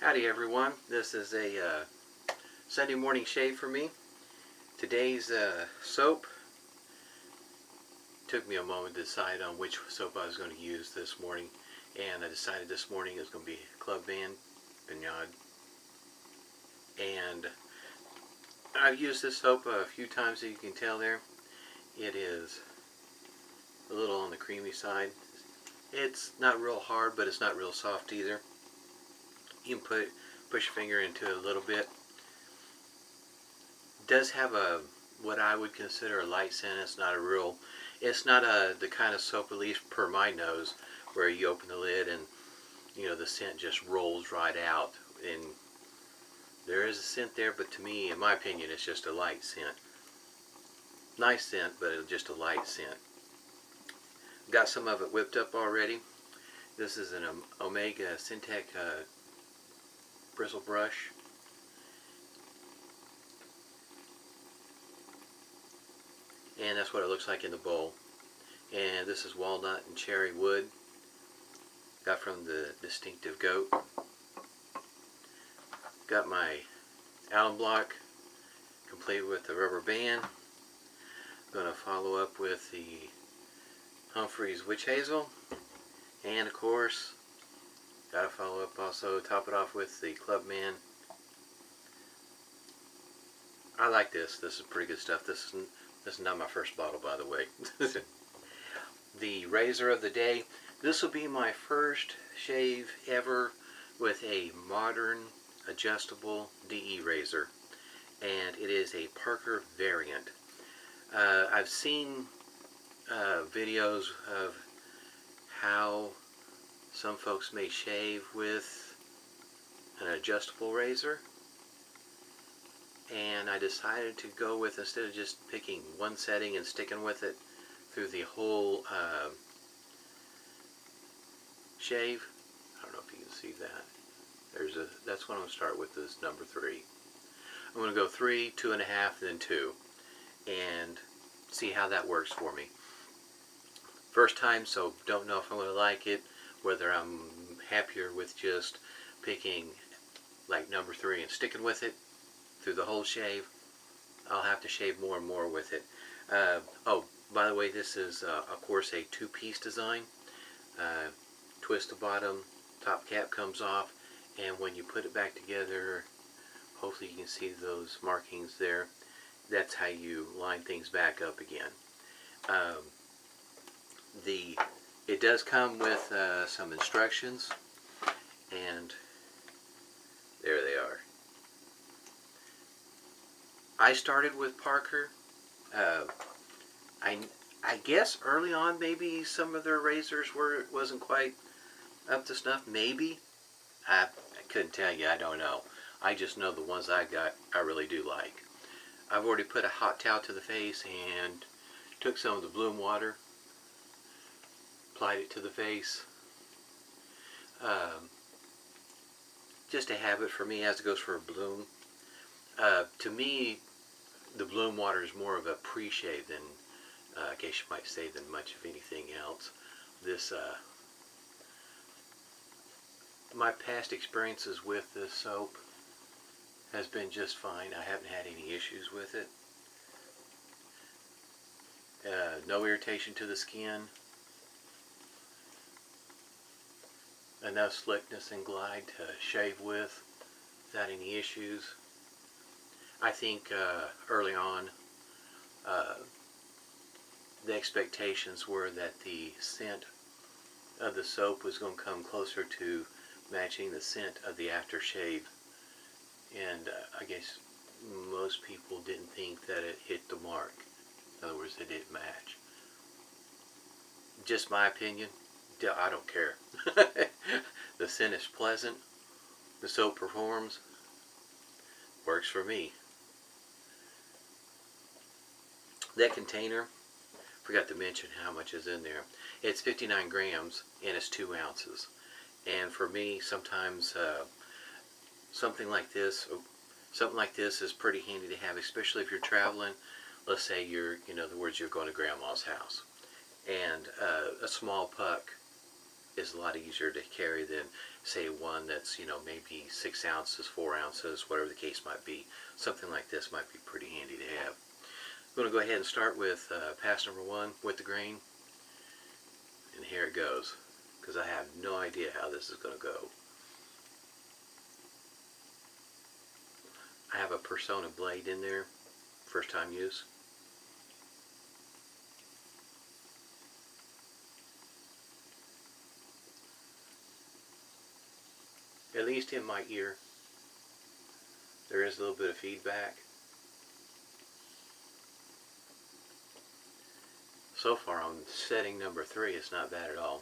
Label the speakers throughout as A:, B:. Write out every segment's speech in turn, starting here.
A: Howdy everyone, this is a Sunday morning shave for me. Today's soap, took me a moment to decide on which soap I was going to use this morning, and I decided this morning it was going to be Clubman Pinaud. And I've used this soap a few times, as you can tell there. It is a little on the creamy side. It's not real hard, but it's not real soft either. You can push your finger into it a little bit. It does have what I would consider a light scent. It's not the kind of soap, at least per my nose, where you open the lid and the scent just rolls right out. And there is a scent there, but to me, in my opinion, it's just a light scent. Nice scent, but it's just a light scent. Got some of it whipped up already. This is an Omega Syntex bristle brush. And that's what it looks like in the bowl. And this is walnut and cherry wood. Got from the Distinctive Goat. Got my alum block complete with the rubber band. Going to follow up with the Humphreys Witch Hazel. And of course, got to follow up also, top it off with the Clubman. I like this. This is pretty good stuff. This is not my first bottle, by the way. The razor of the day. This will be my first shave ever with a modern adjustable DE razor. And it is a Parker variant. I've seen videos of how some folks may shave with an adjustable razor, and I decided to go with, instead of just picking one setting and sticking with it through the whole shave. I don't know if you can see that. That's what I'm going to start with, is number 3. I'm going to go 3, 2.5, then 2, and see how that works for me. First time, so don't know if I'm going to like it, whether I'm happier with just picking like number 3 and sticking with it through the whole shave. I'll have to shave more and more with it. Oh, by the way, this is of course a 2-piece design. Twist the bottom, top cap comes off, and when you put it back together, hopefully you can see those markings there. That's how you line things back up again. It does come with some instructions, and there they are. I started with Parker. I guess early on maybe some of their razors wasn't quite up to snuff. Maybe. I couldn't tell you. I don't know. I just know the ones I got I really do like. I've already put a hot towel to the face and took some of the Bloom water, applied it to the face. Just a habit for me, as it goes for a Bloom. To me, the Bloom water is more of a pre-shave than, I guess you might say, than much of anything else. My past experiences with this soap has been just fine. I haven't had any issues with it. No irritation to the skin. Enough slickness and glide to shave with without any issues. I think early on the expectations were that the scent of the soap was going to come closer to matching the scent of the aftershave, and I guess most people didn't think that it hit the mark. In other words, it didn't match. Just my opinion. I don't care. The scent is pleasant. The soap performs. Works for me. That container, forgot to mention how much is in there. It's 59 grams and it's 2 ounces. And for me, sometimes something like this is pretty handy to have, especially if you're traveling. Let's say you're going to grandma's house, and a small puck is a lot easier to carry than say one that's, you know, maybe 6 ounces, 4 ounces, whatever the case might be. Something like this might be pretty handy to have. I'm going to go ahead and start with pass number 1 with the grain, and here it goes, because I have no idea how this is going to go. I have a Persona blade in there, first time use. At least in my ear, there is a little bit of feedback. So far on setting number 3, it's not bad at all.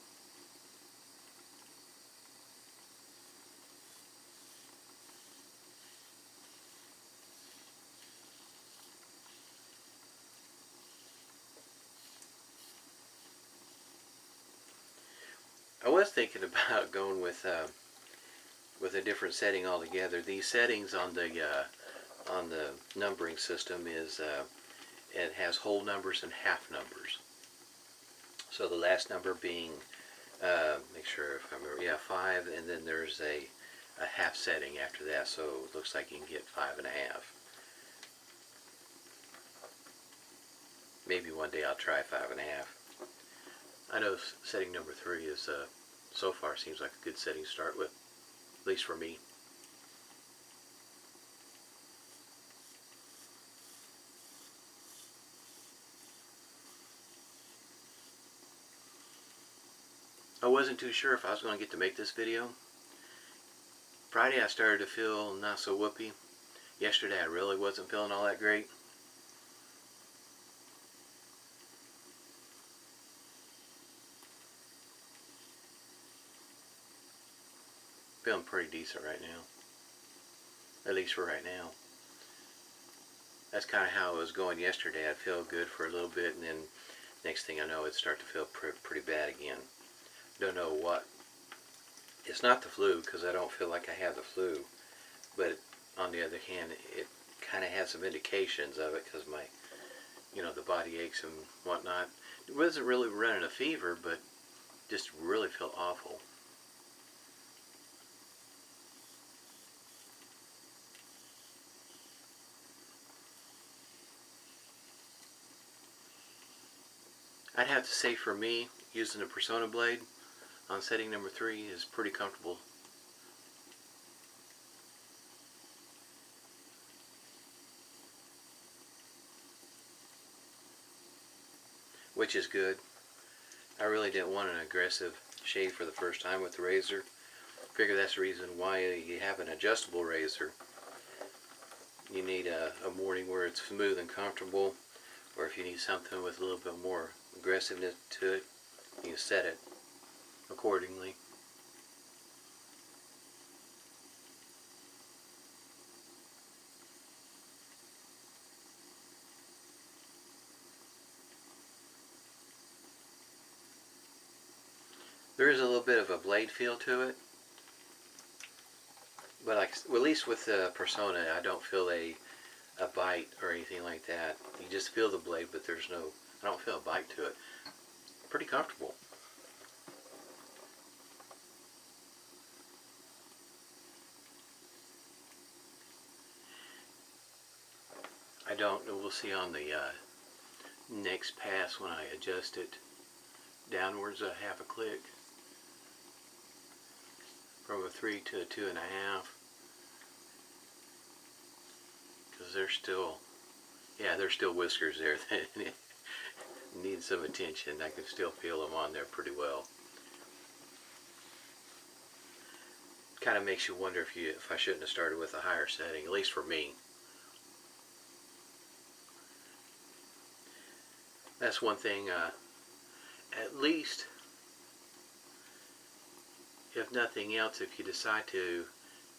A: I was thinking about going with a different setting altogether. These settings on the numbering system is it has whole numbers and half numbers. So the last number being, make sure if I remember, yeah, 5, and then there's a half setting after that. So it looks like you can get 5.5. Maybe one day I'll try 5.5. I know setting number 3 is so far seems like a good setting to start with, at least for me. I wasn't too sure if I was going to get to make this video. Friday I started to feel not so whoopy. Yesterday I really wasn't feeling all that great. Feeling pretty decent right now. At least for right now. That's kind of how it was going yesterday. I'd feel good for a little bit, and then next thing I know, it'd start to feel pretty bad again. Don't know what. It's not the flu, because I don't feel like I have the flu. But on the other hand, it kind of has some indications of it, because my, you know, the body aches and whatnot. It wasn't really running a fever, but just really feel awful. I'd have to say for me, using the Persona blade on setting number 3 is pretty comfortable. Which is good. I really didn't want an aggressive shave for the first time with the razor. Figure that's the reason why you have an adjustable razor. You need a morning where it's smooth and comfortable, or if you need something with a little bit more aggressiveness to it, you set it accordingly. There is a little bit of a blade feel to it, but like, well, at least with the Persona, I don't feel a bite or anything like that. You just feel the blade, but there's no, I don't feel a bite to it. Pretty comfortable. I don't, we'll see on the next pass when I adjust it downwards a half a click. From a 3 to a 2.5. Because there's still, yeah, there's still whiskers there that need some attention. I can still feel them on there pretty well. Kind of makes you wonder if I shouldn't have started with a higher setting, at least for me. That's one thing, at least, if nothing else, if you decide to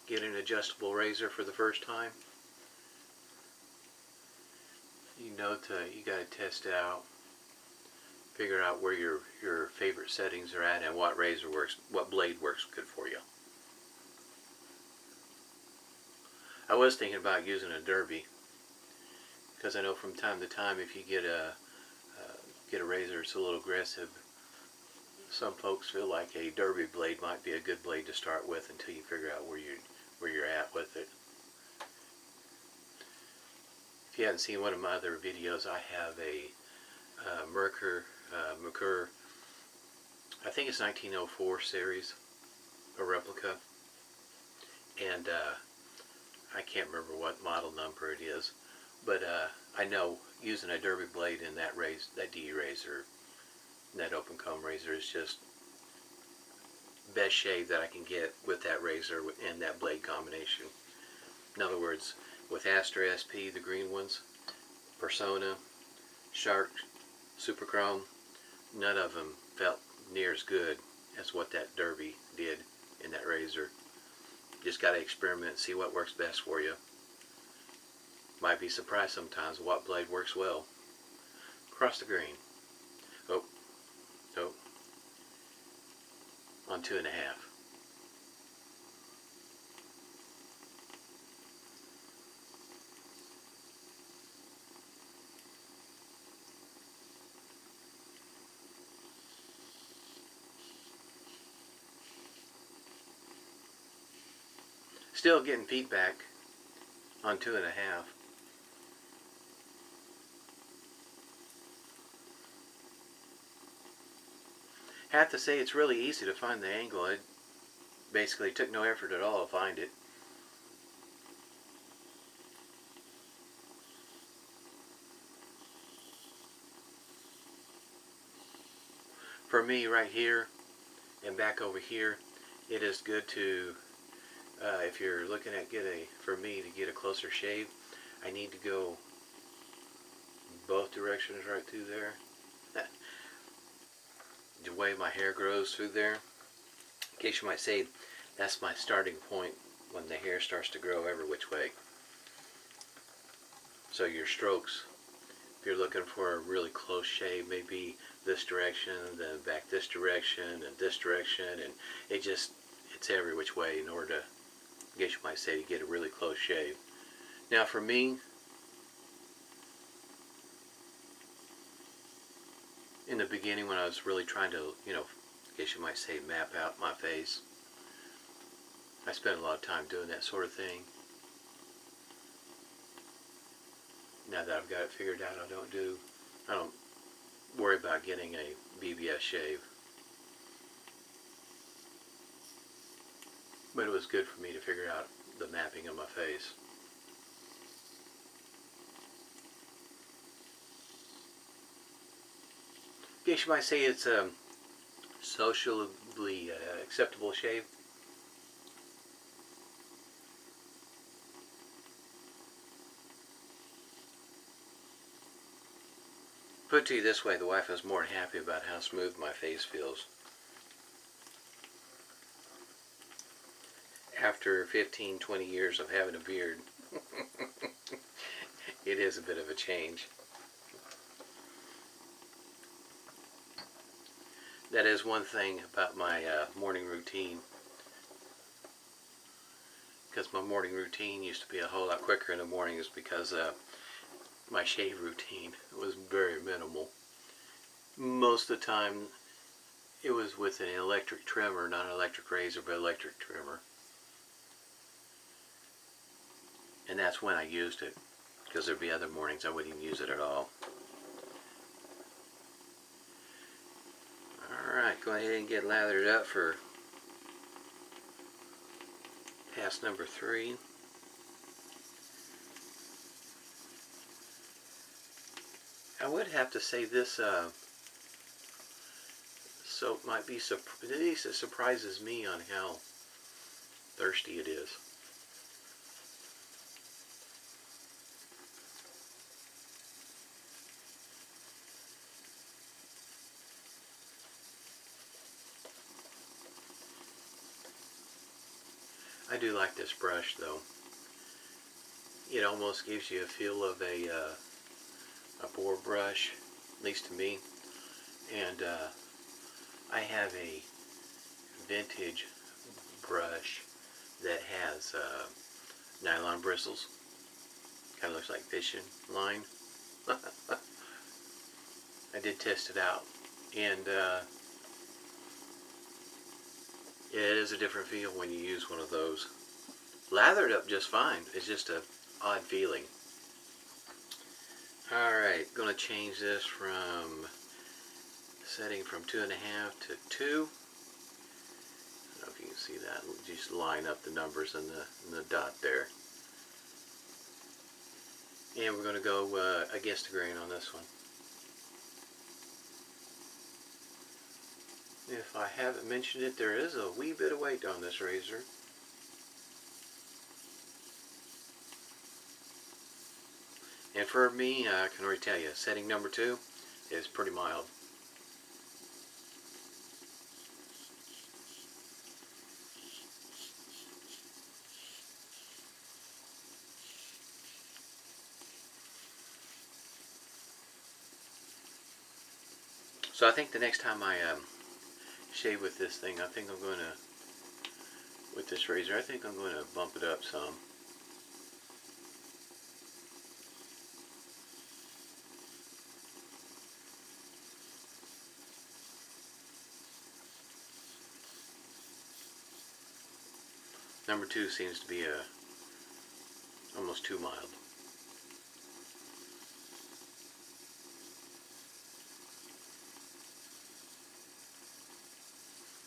A: get an adjustable razor for the first time, you know you got to test it out, figure out where your favorite settings are at and what razor works, what blade works good for you. I was thinking about using a derby, because I know from time to time if you get a razor that's a little aggressive, some folks feel like a derby blade might be a good blade to start with until you figure out where you're at with it. If you haven't seen one of my other videos, I have a Merkur, I think it's 1904 series, a replica, and I can't remember what model number it is, but I know using a derby blade in that DE razor, that open comb razor, is just best shave that I can get with that razor and that blade combination. In other words, with Aster SP, the green ones, Persona, Shark, Super Chrome, none of them felt near as good as what that derby did in that razor. Just got to experiment and see what works best for you. Might be surprised sometimes what blade works well. Across the green. Oh, on 2.5. Still getting feedback on 2.5. Have to say it's really easy to find the angle. It basically took no effort at all to find it. For me right here and back over here, it is good to, if you're looking at for me to get a closer shave, I need to go both directions right through there. The way my hair grows through there. In case you might say, that's my starting point when the hair starts to grow every which way. So your strokes, if you're looking for a really close shave, maybe this direction, then back this direction, and this direction, and it's every which way in order to, I guess you might say, to get a really close shave. Now for me, in the beginning when I was really trying to, I guess you might say, map out my face, I spent a lot of time doing that sort of thing. Now that I've got it figured out, I don't worry about getting a BBS shave. But it was good for me to figure out the mapping of my face. I guess you might say it's a socially acceptable shave. Put it to you this way, the wife is more than happy about how smooth my face feels. After 15, 20 years of having a beard, it is a bit of a change. That is one thing about my morning routine, because my morning routine used to be a whole lot quicker in the mornings because my shave routine was very minimal. Most of the time it was with an electric trimmer, not an electric razor, but electric trimmer. And that's when I used it, because there'd be other mornings I wouldn't even use it at all. Alright, go ahead and get lathered up for pass number 3. I would have to say this soap might be, at least it surprises me on how thirsty it is. I do like this brush though. It almost gives you a feel of a boar brush, at least to me. And I have a vintage brush that has nylon bristles. Kind of looks like fishing line. I did test it out, and It is a different feel when you use one of those. Lathered up just fine. It's just a odd feeling. Alright, going to change this from setting from 2.5 to 2. I don't know if you can see that. Just line up the numbers and the dot there. And we're going to go against the grain on this one. If I haven't mentioned it, there is a wee bit of weight on this razor. And for me, I can already tell you, setting number 2 is pretty mild. So I think the next time I shave with this thing, I think I'm going to, with this razor, I think I'm going to bump it up some. Number 2 seems to be almost too mild.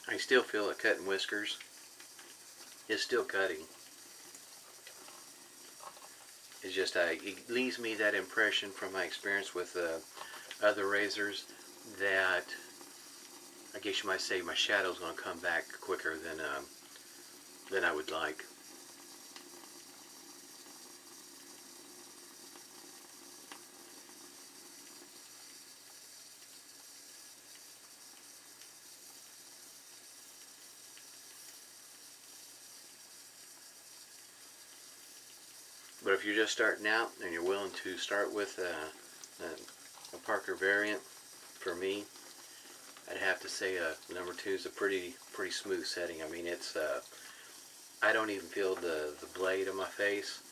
A: I still feel it cutting whiskers. It's still cutting. It's just it leaves me that impression from my experience with other razors that I guess you might say my shadow's going to come back quicker than I would like. But if you're just starting out and you're willing to start with a Parker variant, for me, I'd have to say number 2 is a pretty smooth setting. I mean, it's I don't even feel the blade on my face.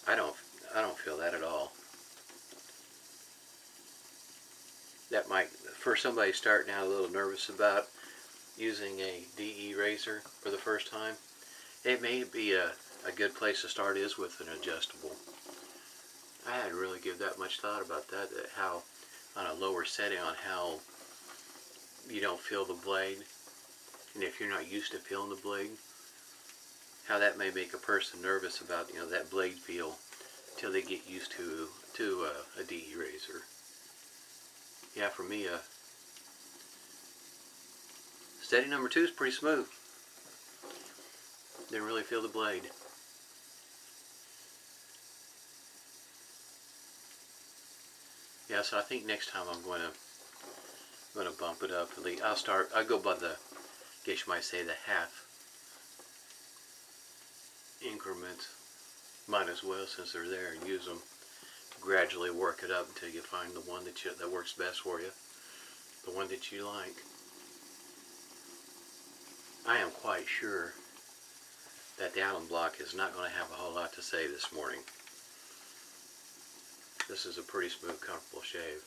A: I don't feel that at all. That might, for somebody starting out a little nervous about using a DE razor for the first time, it may be a good place to start is with an adjustable. I hadn't really given that much thought about that, how on a lower setting on how you don't feel the blade, and if you're not used to feeling the blade, how that may make a person nervous about, you know, that blade feel till they get used to a DE razor. Yeah, for me, setting number 2 is pretty smooth. Didn't really feel the blade. Yeah, so I think next time I'm going to bump it up. I'll go by the, I guess you might say, the half increments. Might as well, since they're there, and use them. Gradually work it up until you find the one that works best for you, the one that you like. I am quite sure that the Allen block is not going to have a whole lot to say this morning. This is a pretty smooth, comfortable shave.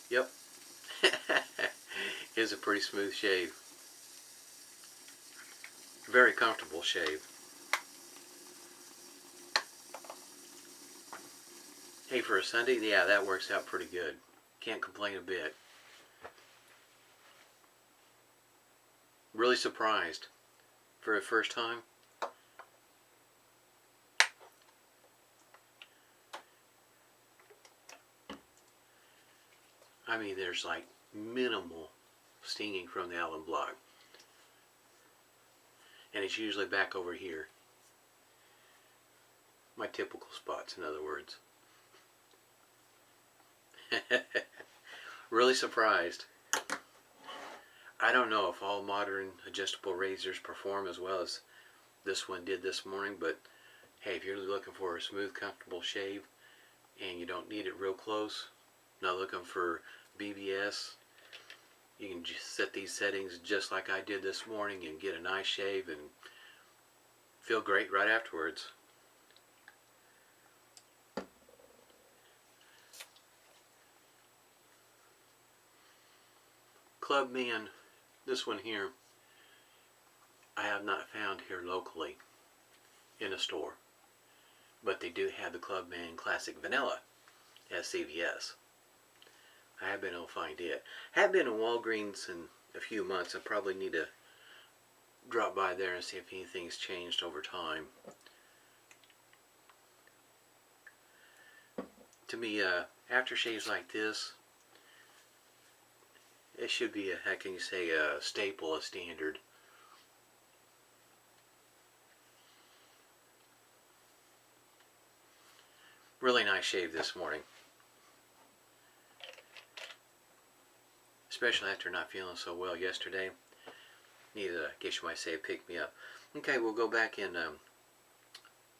A: Yep. It's a pretty smooth shave. Very comfortable shave. Hey, for a Sunday, yeah, that works out pretty good. Can't complain a bit. Really surprised for the first time. I mean, there's like minimal stinging from the Allen block. And it's usually back over here. My typical spots, in other words. Really surprised. I don't know if all modern adjustable razors perform as well as this one did this morning, but hey, if you're looking for a smooth, comfortable shave and you don't need it real close, not looking for BBS, you can just set these settings just like I did this morning and get a nice shave and feel great right afterwards. Clubman, this one here, I have not found here locally in a store. But they do have the Clubman Classic Vanilla at CVS. I have been able to find it. I have been in Walgreens in a few months. I probably need to drop by there and see if anything's changed over time. To me, aftershaves like this, it should be a, how can you say, a staple, a standard. Really nice shave this morning. Especially after not feeling so well yesterday. Needed, I guess you might say, a pick-me-up. Okay, we'll go back in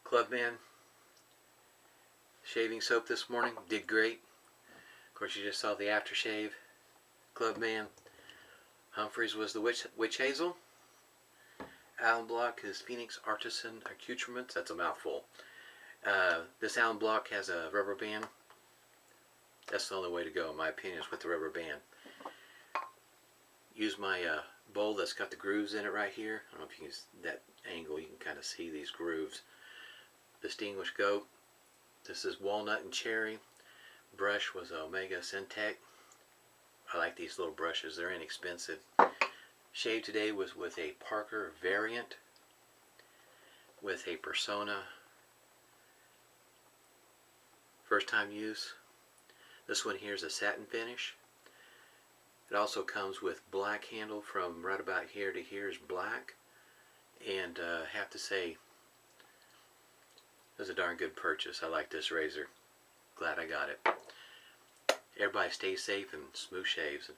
A: Clubman shaving soap this morning. Did great. Of course, you just saw the aftershave. Clubman. Humphreys was the witch hazel. Allen Block is Phoenix Artisan Accoutrements. That's a mouthful. This Allen Block has a rubber band. That's the only way to go, in my opinion, is with the rubber band. Use my bowl that's got the grooves in it right here. I don't know if you can use that angle, you can kind of see these grooves. Distinguished Goat. This is walnut and cherry. Brush was Omega Syntex. I like these little brushes, they're inexpensive. Shave today was with a Parker variant with a Persona. First time use. This one here is a satin finish. It also comes with black handle from right about here to here is black. And I have to say, it was a darn good purchase. I like this razor. Glad I got it. Everybody stay safe and smooth shaves.